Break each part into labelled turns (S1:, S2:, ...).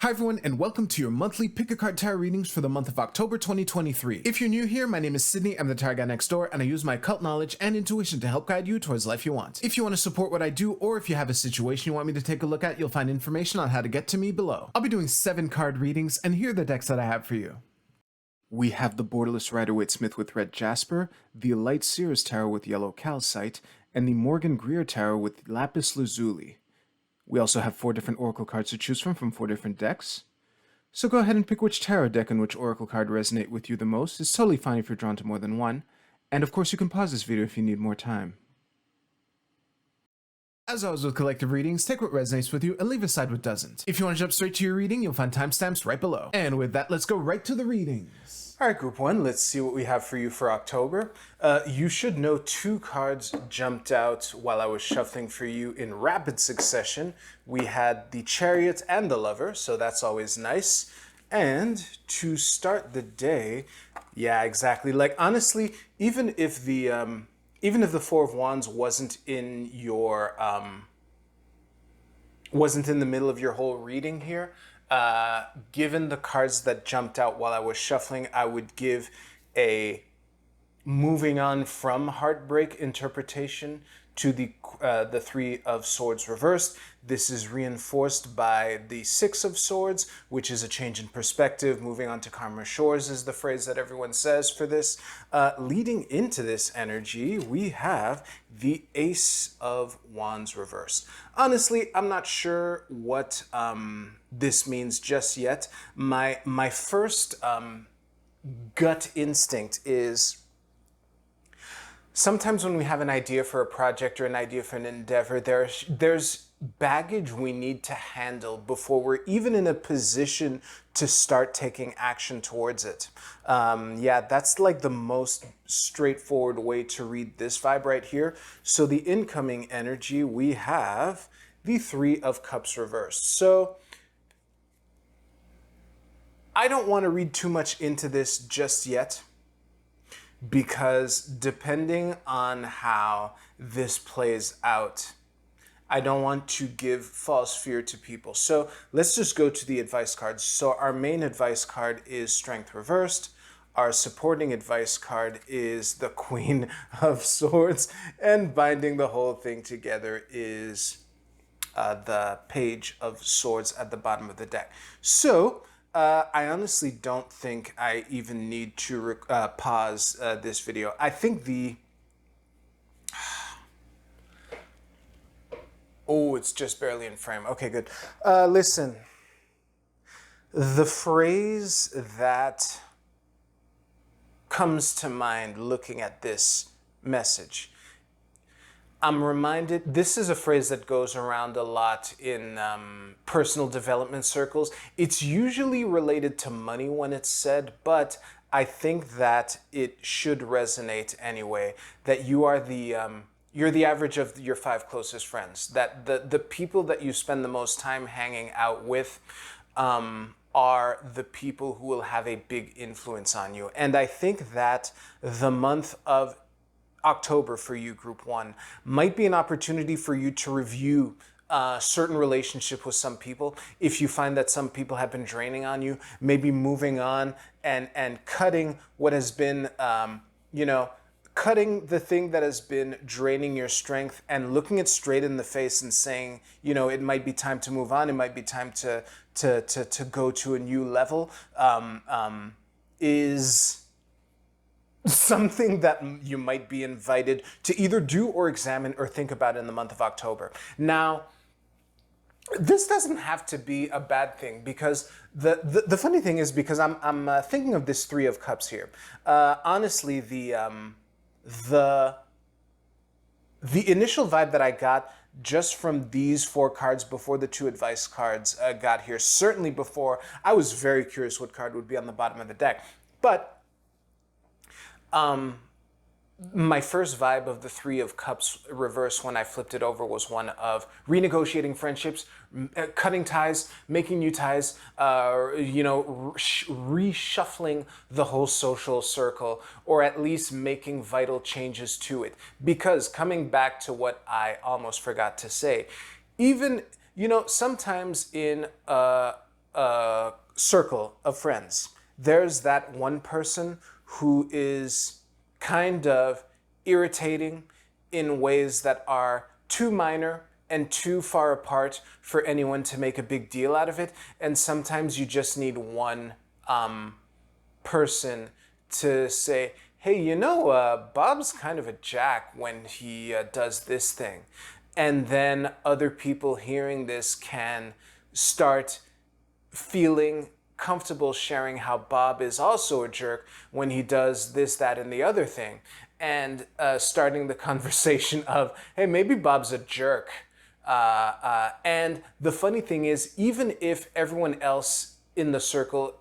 S1: Hi everyone, and welcome to your monthly Pick a Card Tarot readings for the month of October 2023. If you're new here, my name is Sydney, I'm the tarot guy next door, and I use my occult knowledge and intuition to help guide you towards the life you want. If you want to support what I do, or if you have a situation you want me to take a look at, you'll find information on how to get to me below. I'll be doing 7 card readings, and here are the decks that I have for you. We have the Borderless Rider-Waite-Smith with red jasper, the Light Seers Tarot with yellow calcite, and the Morgan Greer Tarot with lapis lazuli. We also have 4 different oracle cards to choose from 4 different decks. So go ahead and pick which tarot deck and which oracle card resonate with you the most. It's totally fine if you're drawn to more than one. And of course you can pause this video if you need more time. As always with collective readings, take what resonates with you and leave aside what doesn't. If you want to jump straight to your reading, you'll find timestamps right below. And with that, let's go right to the readings. Alright, Group 1, let's see what we have for you for October. You should know 2 cards jumped out while I was shuffling for you in rapid succession. We had the Chariot and the Lover, so that's always nice. And to start the day, yeah, exactly. Like, honestly, even if the Four of Wands wasn't in your, wasn't in the middle of your whole reading here, given the cards that jumped out while I was shuffling, I would give a moving on from heartbreak interpretation to the Three of Swords reversed. This is reinforced by the Six of Swords, which is a change in perspective. Moving on to calmer shores is the phrase that everyone says for this. Leading into this energy, we have the Ace of Wands reversed. Honestly, I'm not sure what this means just yet. My first gut instinct is sometimes when we have an idea for a project or an idea for an endeavor, there's baggage we need to handle before we're even in a position to start taking action towards it. Yeah, that's like the most straightforward way to read this vibe right here. So the incoming energy, we have the Three of Cups reversed. So I don't want to read too much into this just yet, because depending on how this plays out, I don't want to give false fear to people. So let's just go to the advice cards. So our main advice card is Strength reversed. Our supporting advice card is the Queen of Swords. And binding the whole thing together is the Page of Swords at the bottom of the deck. So I honestly don't think I even need to pause this video. I think oh, it's just barely in frame. Okay, good. Listen, the phrase that comes to mind looking at this message, I'm reminded, this is a phrase that goes around a lot in personal development circles. It's usually related to money when it's said, but I think that it should resonate anyway, that you are you're the average of your 5 closest friends, that the people that you spend the most time hanging out with are the people who will have a big influence on you. And I think that the month of October for you, Group 1, might be an opportunity for you to review certain relationship with some people. If you find that some people have been draining on you, maybe moving on and cutting what has been, cutting the thing that has been draining your strength and looking it straight in the face and saying, it might be time to move on. It might be time to go to a new level, is something that you might be invited to either do or examine or think about in the month of October. Now, this doesn't have to be a bad thing, because the funny thing is, because I'm thinking of this Three of Cups here. Honestly, the initial vibe that I got just from these 4 cards before the 2 advice cards got here, certainly before, I was very curious what card would be on the bottom of the deck. But my first vibe of the Three of Cups reverse when I flipped it over was one of renegotiating friendships, cutting ties, making new ties, reshuffling the whole social circle, or at least making vital changes to it. Because coming back to what I almost forgot to say, even, sometimes in a circle of friends. There's that one person who is kind of irritating in ways that are too minor and too far apart for anyone to make a big deal out of it. And sometimes you just need one person to say, hey, Bob's kind of a jack when he does this thing. And then other people hearing this can start feeling comfortable sharing how Bob is also a jerk when he does this, that, and the other thing. And starting the conversation of, hey, maybe Bob's a jerk. And the funny thing is, even if everyone else in the circle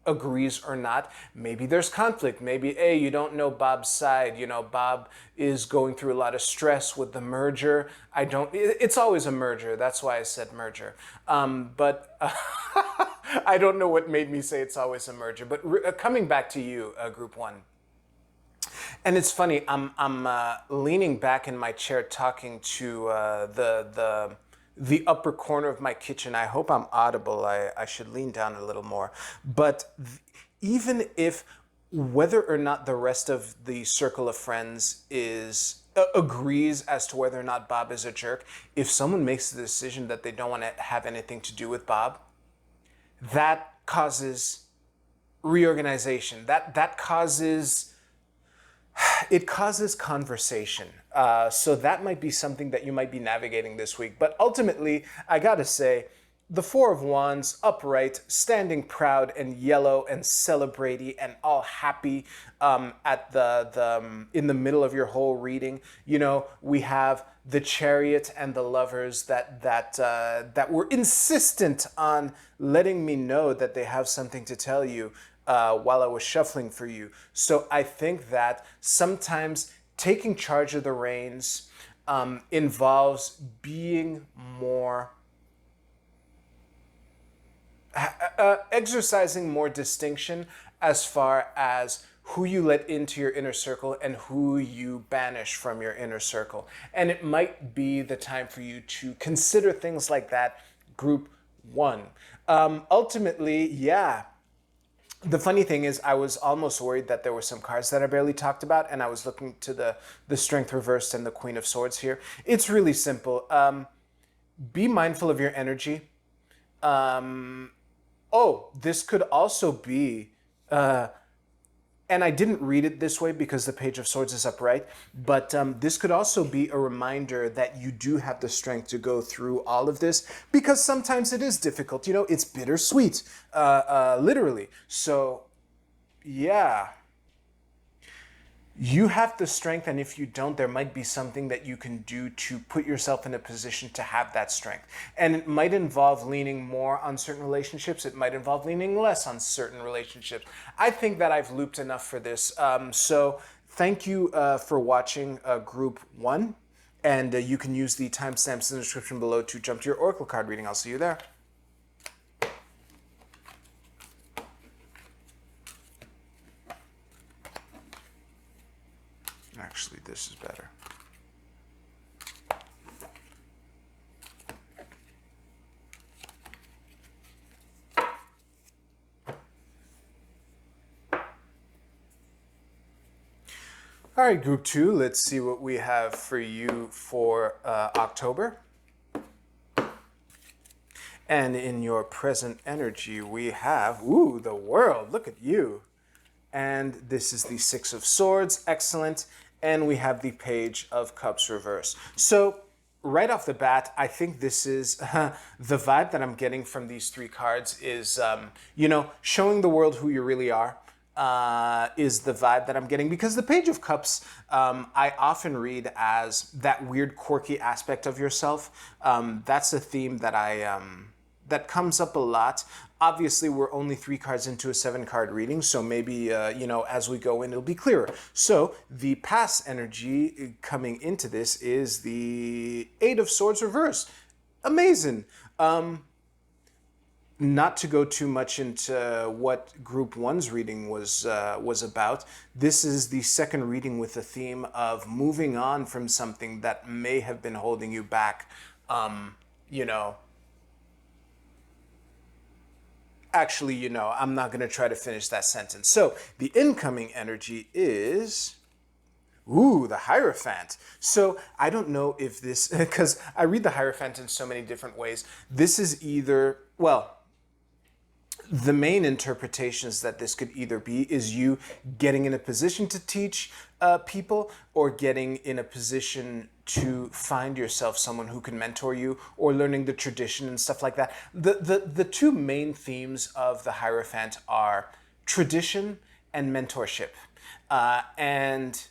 S1: agrees or not, maybe there's conflict. Maybe, hey, you don't know Bob's side. Bob is going through a lot of stress with the merger. It's always a merger. That's why I said merger. But I don't know what made me say it's always a merger. But coming back to you, Group 1. And it's funny, I'm leaning back in my chair talking to the upper corner of my kitchen. I hope I'm audible. I should lean down a little more. But even if whether or not the rest of the circle of friends agrees as to whether or not Bob is a jerk, if someone makes the decision that they don't want to have anything to do with Bob, that causes reorganization. That causes conversation. So that might be something that you might be navigating this week. But ultimately, I gotta say, the Four of Wands, upright, standing proud and yellow and celebrating and all happy at in the middle of your whole reading. We have the Chariot and the Lovers that were insistent on letting me know that they have something to tell you while I was shuffling for you. So I think that sometimes taking charge of the reins involves being more, exercising more distinction as far as who you let into your inner circle and who you banish from your inner circle. And it might be the time for you to consider things like that, Group 1. Ultimately, yeah. The funny thing is, I was almost worried that there were some cards that I barely talked about, and I was looking to the Strength Reversed and the Queen of Swords here. It's really simple. Be mindful of your energy. This could also be, and I didn't read it this way because the Page of Swords is upright, but this could also be a reminder that you do have the strength to go through all of this, because sometimes it is difficult. It's bittersweet, literally. So, yeah. You have the strength, and if you don't, there might be something that you can do to put yourself in a position to have that strength. And it might involve leaning more on certain relationships. It might involve leaning less on certain relationships. I think that I've looped enough for this. So thank you for watching Group 1. And you can use the timestamps in the description below to jump to your Oracle card reading. I'll see you there. Actually, this is better. All right, Group 2, let's see what we have for you for October. And in your present energy, we have, the World, look at you. And this is the Six of Swords, excellent. And we have the Page of Cups reverse. So right off the bat, I think this is the vibe that I'm getting from these three cards is, showing the world who you really are is the vibe that I'm getting. Because the Page of Cups, I often read as that weird, quirky aspect of yourself. That's a theme that that comes up a lot. Obviously, we're only 3 cards into a 7-card reading, so maybe, as we go in, it'll be clearer. So the past energy coming into this is the Eight of Swords reversed. Amazing. Not to go too much into what Group 1's reading was about, this is the second reading with the theme of moving on from something that may have been holding you back, Actually, you know, I'm not going to try to finish that sentence. So the incoming energy is, ooh, the Hierophant. So I don't know if this, because I read the Hierophant in so many different ways. This is either, well, the main interpretations that this could either be is you getting in a position to teach people, or getting in a position to find yourself someone who can mentor you, or learning the tradition and stuff like that. The two main themes of the Hierophant are tradition and mentorship. And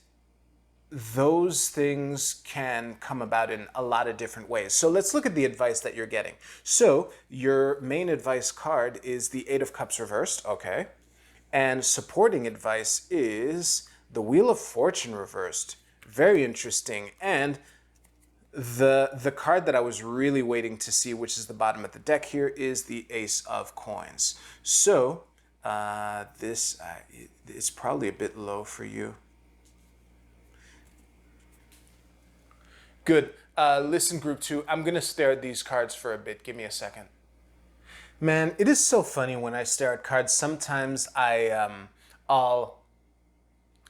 S1: those things can come about in a lot of different ways. So let's look at the advice that you're getting. So your main advice card is the Eight of Cups reversed, okay. And supporting advice is the Wheel of Fortune reversed. Very interesting. And the card that I was really waiting to see, which is the bottom of the deck here, is the Ace of Coins. So this is probably a bit low for you. Good. Listen, group 2, I'm going to stare at these cards for a bit. Give me a second. Man, it is so funny when I stare at cards. Sometimes I'll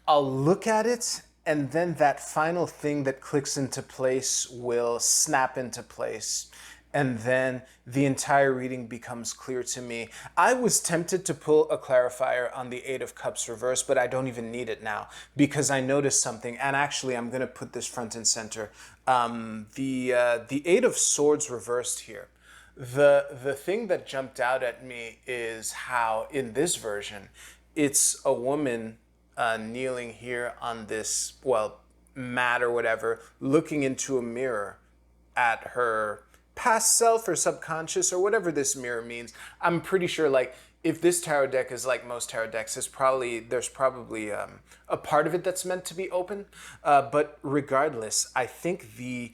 S1: look at it, and then that final thing that clicks into place will snap into place. And then the entire reading becomes clear to me. I was tempted to pull a clarifier on the Eight of Cups reverse, but I don't even need it now because I noticed something. And actually, I'm going to put this front and center. The Eight of Swords reversed here. The thing that jumped out at me is how in this version, it's a woman kneeling here on this, well, mat or whatever, looking into a mirror at her past self or subconscious or whatever this mirror means. I'm pretty sure, like, if this tarot deck is like most tarot decks, there's probably a part of it that's meant to be open. But regardless, I think the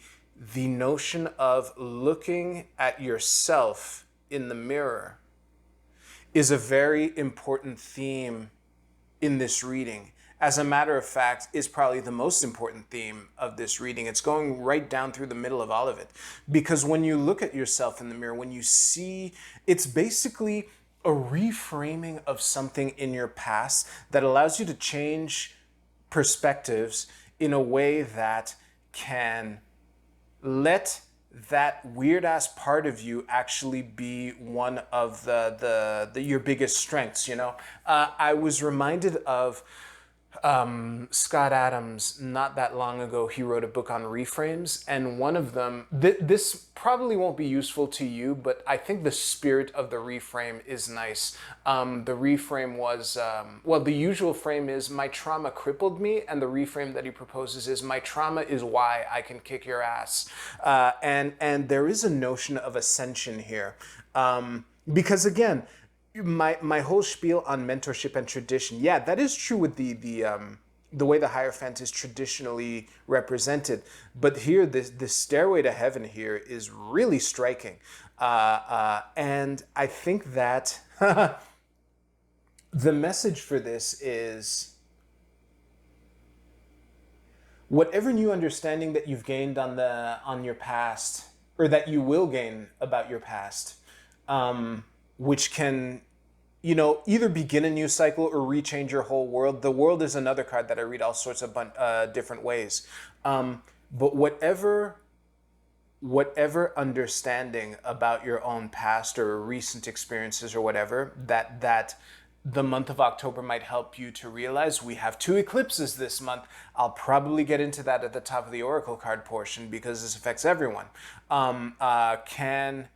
S1: notion of looking at yourself in the mirror is a very important theme in this reading. As a matter of fact, is probably the most important theme of this reading. It's going right down through the middle of all of it. Because when you look at yourself in the mirror, when you see, it's basically a reframing of something in your past that allows you to change perspectives in a way that can let that weird ass part of you actually be one of your biggest strengths, you know? I was reminded of Scott Adams not that long ago. He wrote a book on reframes, and one of them, this probably won't be useful to you, but I think the spirit of the reframe is nice. The reframe was, well, the usual frame is my trauma crippled me, and the reframe that he proposes is my trauma is why I can kick your ass. And there is a notion of ascension here. Because again, my whole spiel on mentorship and tradition, yeah, that is true with the way the Hierophant is traditionally represented. But here, this stairway to heaven here is really striking. And I think that the message for this is whatever new understanding that you've gained on your past, or that you will gain about your past, which can, you know, either begin a new cycle or rechange your whole world. The world is another card that I read all sorts of different ways. But whatever understanding about your own past or recent experiences or whatever, that the month of October might help you to realize. We have 2 eclipses this month. I'll probably get into that at the top of the Oracle card portion because this affects everyone. Can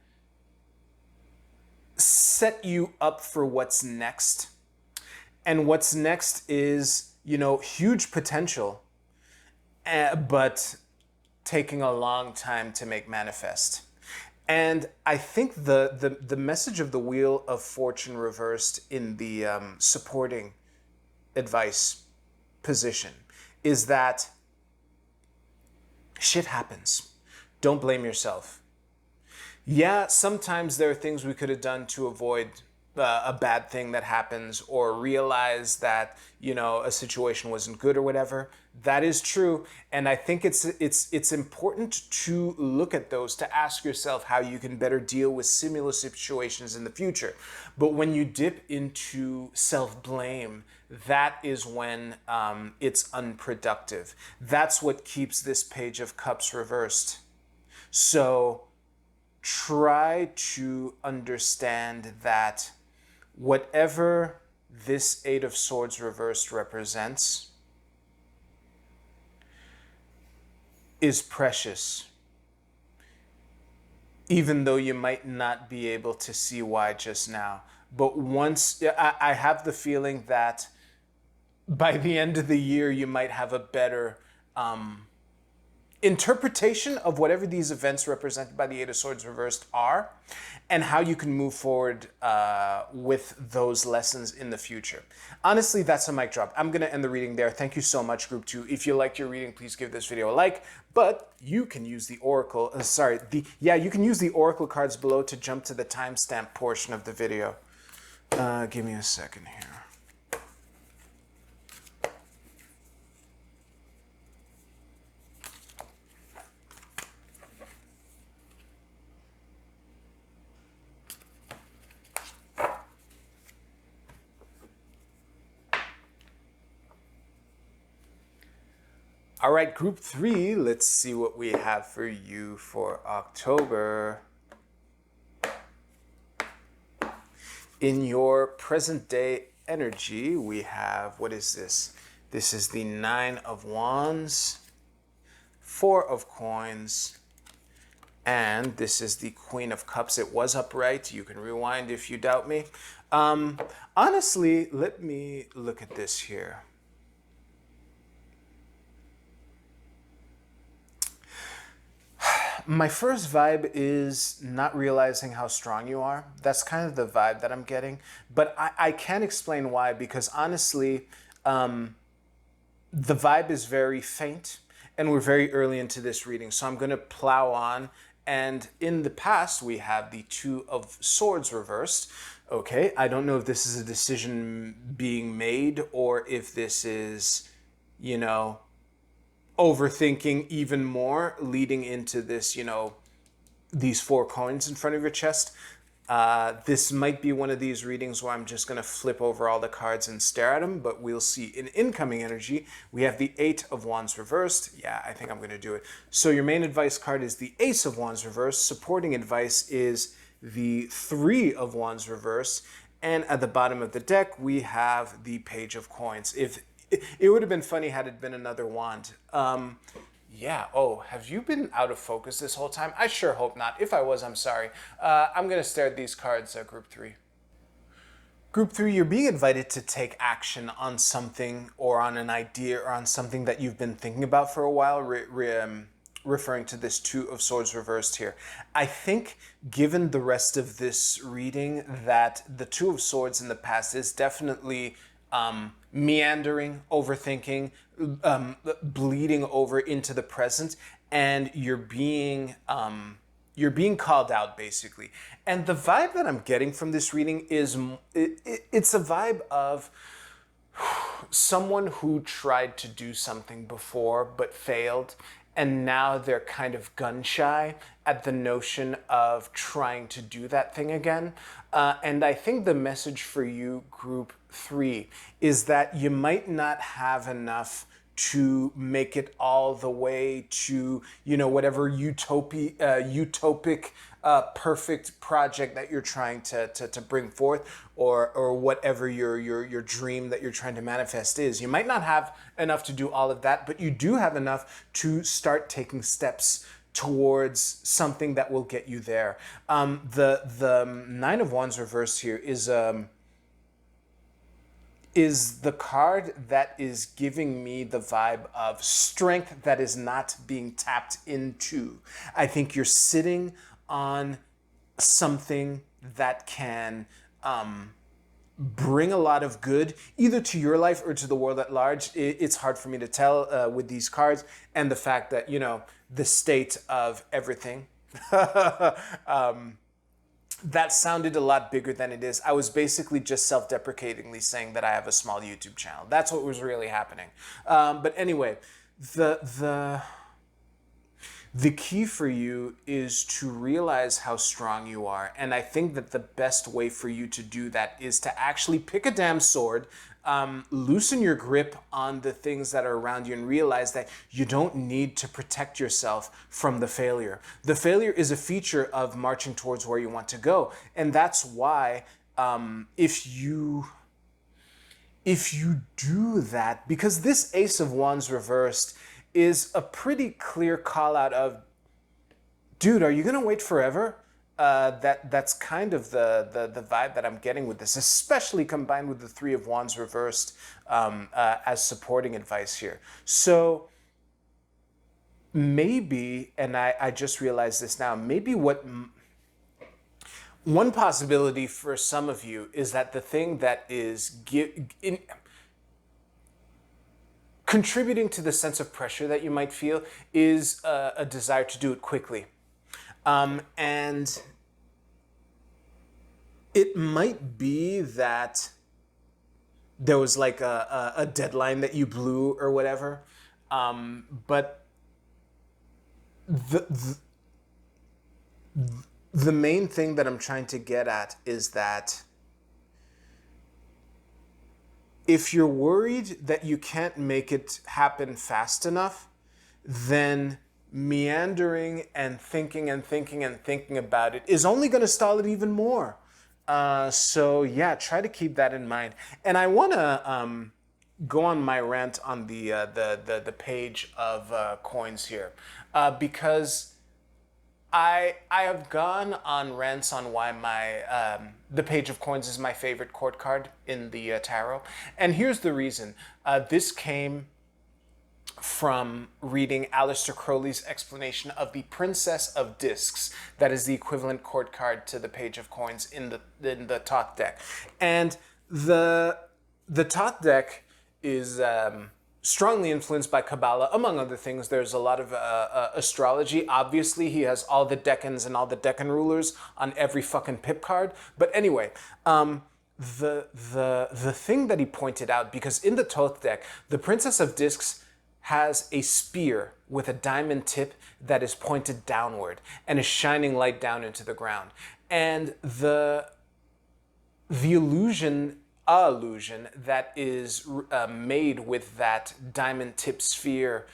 S1: set you up for what's next. And what's next is, you know, huge potential, but taking a long time to make manifest. And I think the message of the Wheel of Fortune reversed in the supporting advice position is that shit happens. Don't blame yourself. Yeah, sometimes there are things we could have done to avoid a bad thing that happens, or realize that, you know, a situation wasn't good or whatever. That is true. And I think it's important to look at those, to ask yourself how you can better deal with similar situations in the future. But when you dip into self-blame, that is when it's unproductive. That's what keeps this Page of Cups reversed. So try to understand that whatever this Eight of Swords reversed represents is precious, even though you might not be able to see why just now. But once, I have the feeling that by the end of the year, you might have a better interpretation of whatever these events represented by the Eight of Swords reversed are, and how you can move forward with those lessons in the future. Honestly, that's a mic drop. I'm going to end the reading there. Thank you so much, Group 2. If you liked your reading, please give this video a like. But you can use the Oracle, you can use the Oracle cards below to jump to the timestamp portion of the video. Give me a second here. All right, Group 3, let's see what we have for you for October. In your present day energy, we have, what is this? This is the Nine of Wands, Four of Coins, and this is the Queen of Cups. It was upright. You can rewind if you doubt me. Honestly, let me look at this here. My first vibe is not realizing how strong you are. That's kind of the vibe that I'm getting. But I can't explain why, because honestly, the vibe is very faint and we're very early into this reading. So I'm going to plow on. And in the past, we have the Two of Swords reversed. Okay, I don't know if this is a decision being made or if this is, you know, overthinking even more, leading into this, you know, these four coins in front of your chest. This might be one of these readings where I'm just going to flip over all the cards and stare at them, but we'll see. In incoming energy, we have the Eight of Wands reversed. Yeah, I think I'm going to do it. So your main advice card is the Ace of Wands reversed. Supporting advice is the Three of Wands reversed. And at the bottom of the deck, we have the Page of Coins. It would have been funny had it been another wand. Yeah, oh, have you been out of focus this whole time? I sure hope not. If I was, I'm sorry. I'm going to stare at these cards, Group 3. Group 3, you're being invited to take action on something or on an idea or on something that you've been thinking about for a while, referring to this Two of Swords reversed here. I think, given the rest of this reading, that the Two of Swords in the past is definitely meandering, overthinking, bleeding over into the present, and you're being called out, basically. And the vibe that I'm getting from this reading is it's a vibe of someone who tried to do something before but failed, and now they're kind of gun shy at the notion of trying to do that thing again. And I think the message for you, Group 3, is that you might not have enough to make it all the way to, you know, whatever utopic, perfect project that you're trying to bring forth, or whatever your dream that you're trying to manifest is. You might not have enough to do all of that, but you do have enough to start taking steps towards something that will get you there. The Nine of Wands reversed here is the card that is giving me the vibe of strength that is not being tapped into. I think you're sitting on something that can bring a lot of good, either to your life or to the world at large. It's hard for me to tell with these cards, and the fact that, you know, the state of everything. that sounded a lot bigger than it is. I was basically just self-deprecatingly saying that I have a small YouTube channel. That's what was really happening. But anyway, the key for you is to realize how strong you are. And I think that the best way for you to do that is to actually pick a damn sword, loosen your grip on the things that are around you, and realize that you don't need to protect yourself from the failure. The failure is a feature of marching towards where you want to go. And that's why if you do that, because this Ace of Wands reversed is a pretty clear call out of, dude, are you gonna wait forever? That's kind of the vibe that I'm getting with this, especially combined with the Three of Wands reversed as supporting advice here. So maybe, and I just realized this now, maybe one possibility for some of you is that the thing that is contributing to the sense of pressure that you might feel is a desire to do it quickly. And it might be that there was like a deadline that you blew or whatever. But the main thing that I'm trying to get at is that if you're worried that you can't make it happen fast enough, then meandering and thinking about it is only going to stall it even more. So yeah, try to keep that in mind. And I want to go on my rant on the page of coins here, because I have gone on rants on why the Page of Coins is my favorite court card in the tarot. And here's the reason. This came from reading Aleister Crowley's explanation of the Princess of Discs. That is the equivalent court card to the Page of Coins in the Thoth deck. And the Thoth deck is strongly influenced by Kabbalah, among other things. There's a lot of astrology. Obviously, he has all the decans and all the decan rulers on every fucking pip card. But anyway, the thing that he pointed out, because in the Thoth deck, the Princess of Discs has a spear with a diamond tip that is pointed downward and is shining light down into the ground. And the illusion that is made with that diamond tip spear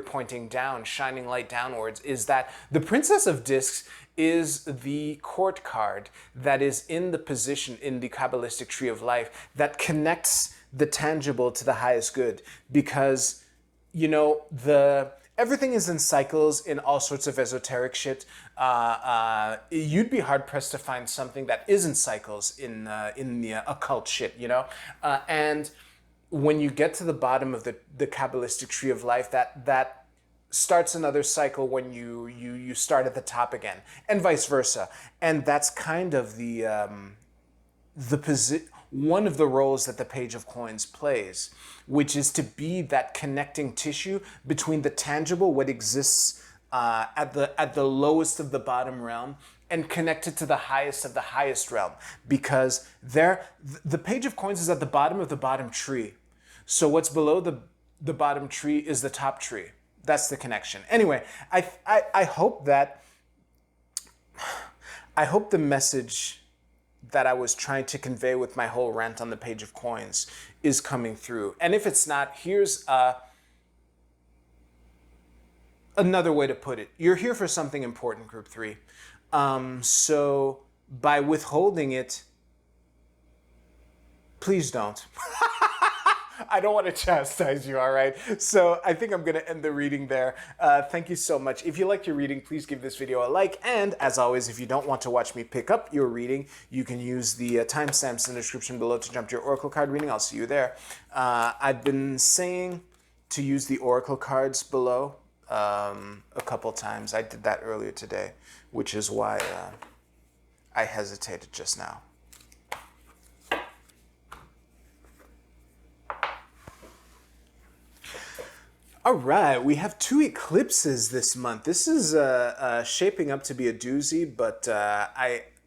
S1: pointing down, shining light downwards, is that the Princess of Discs is the court card that is in the position in the Kabbalistic tree of life that connects the tangible to the highest good. Because, you know, everything is in cycles in all sorts of esoteric shit. You'd be hard pressed to find something that isn't cycles in the occult shit, you know? And when you get to the bottom of the Kabbalistic tree of life, that starts another cycle when you start at the top again, and vice versa. And that's kind of one of the roles that the Page of Coins plays, which is to be that connecting tissue between the tangible, what exists at the lowest of the bottom realm, and connect it to the highest of the highest realm. Because the Page of Coins is at the bottom of the bottom tree. So what's below the bottom tree is the top tree. That's the connection. Anyway, I hope the message that I was trying to convey with my whole rant on the Page of Coins is coming through. And if it's not, here's another way to put it. You're here for something important, Group 3. So by withholding it, please don't. I don't want to chastise you, all right? So I think I'm going to end the reading there. Thank you so much. If you liked your reading, please give this video a like. And as always, if you don't want to watch me pick up your reading, you can use the timestamps in the description below to jump to your Oracle card reading. I'll see you there. I've been saying to use the Oracle cards below a couple times. I did that earlier today, which is why I hesitated just now. All right, we have 2 eclipses this month. This is shaping up to be a doozy, but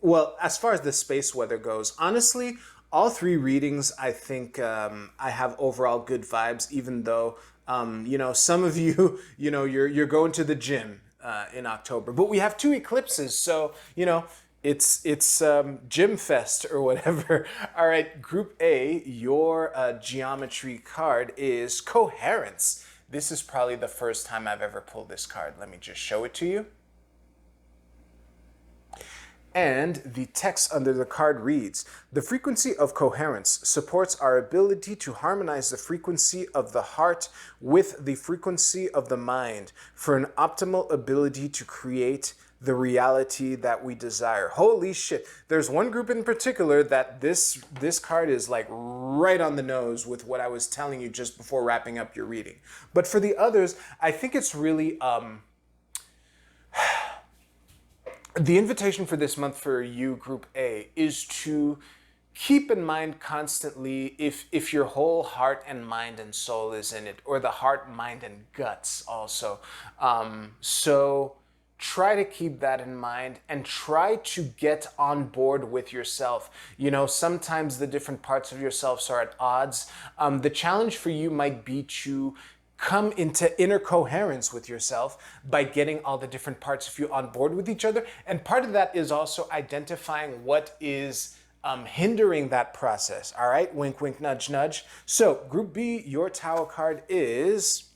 S1: well, as far as the space weather goes, honestly, all three readings, I think I have overall good vibes, even though, some of you, you're going to the gym in October. But we have two eclipses, so, it's Gym Fest or whatever. All right, Group A, your geometry card is Coherence. This is probably the first time I've ever pulled this card. Let me just show it to you. And the text under the card reads, "The frequency of coherence supports our ability to harmonize the frequency of the heart with the frequency of the mind for an optimal ability to create the reality that we desire." Holy shit. There's one group in particular that this card is like right on the nose with what I was telling you just before wrapping up your reading. But for the others, I think it's really the invitation for this month for you, Group A, is to keep in mind constantly if your whole heart and mind and soul is in it, or the heart, mind, and guts also. So try to keep that in mind and try to get on board with yourself. Sometimes the different parts of yourselves are at odds. The challenge for you might be to come into inner coherence with yourself by getting all the different parts of you on board with each other. And part of that is also identifying what is hindering that process. All right, wink, wink, nudge, nudge. So Group B, your Tao card is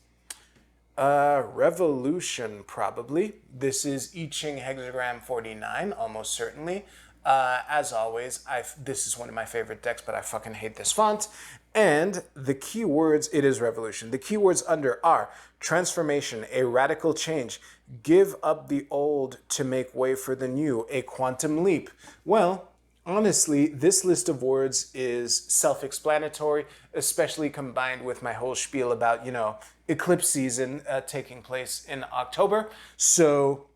S1: Revolution, probably. This is I Ching Hexagram 49, almost certainly. As always, this is one of my favorite decks, but I fucking hate this font. And the keywords, it is Revolution. The keywords under are transformation, a radical change, give up the old to make way for the new, a quantum leap. Well, honestly, this list of words is self-explanatory, especially combined with my whole spiel about, eclipse season taking place in October. So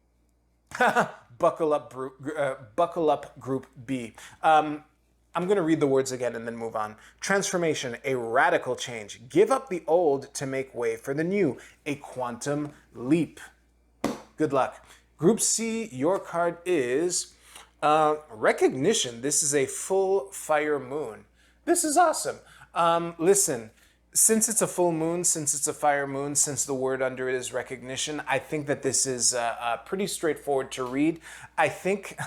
S1: buckle up, Group B. I'm going to read the words again and then move on. Transformation, a radical change. Give up the old to make way for the new, a quantum leap. Good luck. Group C, your card is Recognition. This is a full fire moon. This is awesome. Listen, since it's a full moon, since it's a fire moon, since the word under it is recognition, I think that this is pretty straightforward to read. I think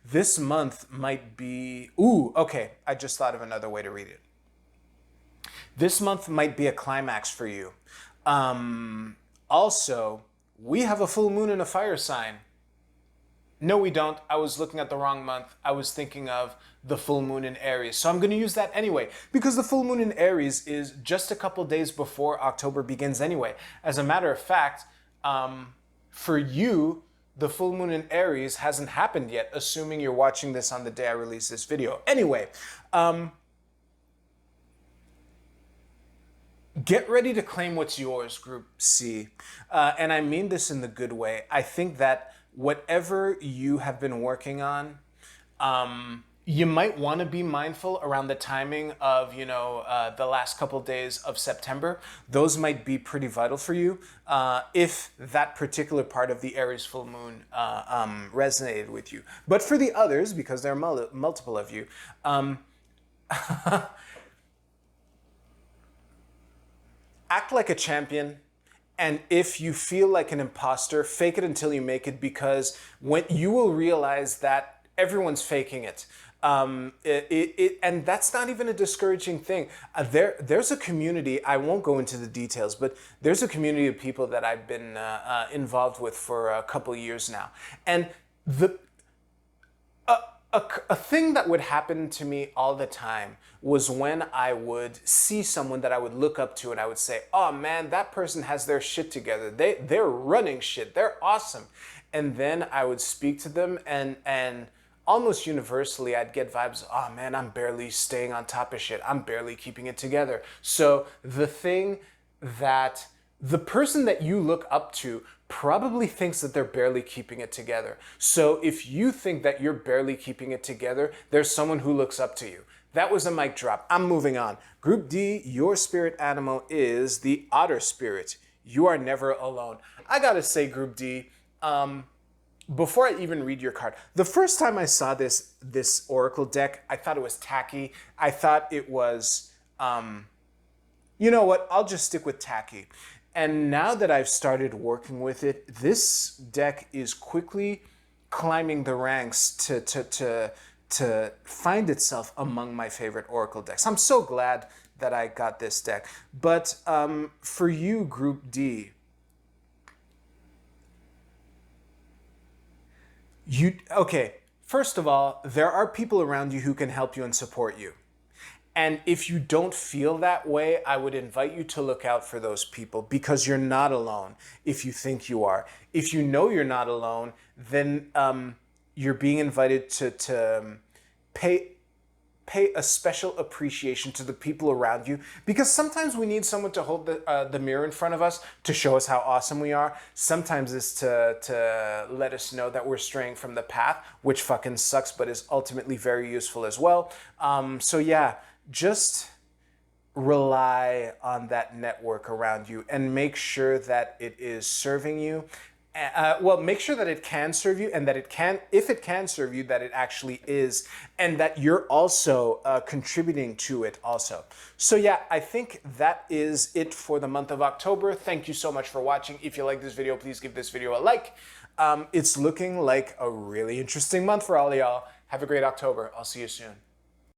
S1: this month might be... Ooh, okay, I just thought of another way to read it. This month might be a climax for you. Also, we have a full moon in a fire sign. No, we don't. I was looking at the wrong month. I was thinking of the full moon in Aries. So I'm going to use that anyway, because the full moon in Aries is just a couple days before October begins anyway. As a matter of fact, for you, the full moon in Aries hasn't happened yet, assuming you're watching this on the day I release this video. Anyway, get ready to claim what's yours, Group C. And I mean this in the good way. I think that whatever you have been working on, you might want to be mindful around the timing of, the last couple days of September. Those might be pretty vital for you if that particular part of the Aries full moon resonated with you. But for the others, because there are multiple of you, act like a champion. And if you feel like an imposter, fake it until you make it, because when you will realize that everyone's faking it. And that's not even a discouraging thing. There's a community, I won't go into the details, but there's a community of people that I've been involved with for a couple of years now. And a thing that would happen to me all the time was when I would see someone that I would look up to and I would say, oh man, that person has their shit together. They're running shit. They're awesome. And then I would speak to them and almost universally I'd get vibes, oh man, I'm barely staying on top of shit. I'm barely keeping it together. So the person that you look up to probably thinks that they're barely keeping it together. So if you think that you're barely keeping it together, there's someone who looks up to you. That was a mic drop. I'm moving on. Group D, your spirit animal is the otter spirit. You are never alone. I gotta say, Group D, before I even read your card, the first time I saw this Oracle deck, I thought it was tacky. I thought it was, you know what, I'll just stick with tacky. And now that I've started working with it, this deck is quickly climbing the ranks to find itself among my favorite Oracle decks. I'm so glad that I got this deck. But for you, Group D, okay, first of all, there are people around you who can help you and support you. And if you don't feel that way, I would invite you to look out for those people, because you're not alone if you think you are. If you know you're not alone, then you're being invited to pay a special appreciation to the people around you, because sometimes we need someone to hold the mirror in front of us to show us how awesome we are. Sometimes it's to let us know that we're straying from the path, which fucking sucks, but is ultimately very useful as well. So yeah, just rely on that network around you and make sure that it is serving you. Well, make sure that it can serve you, and that it can, if it can serve you, that it actually is, and that you're also contributing to it also. So yeah, I think that is it for the month of October. Thank you so much for watching. If you like this video, please give this video a like. It's looking like a really interesting month for all of y'all. Have a great October. I'll see you soon.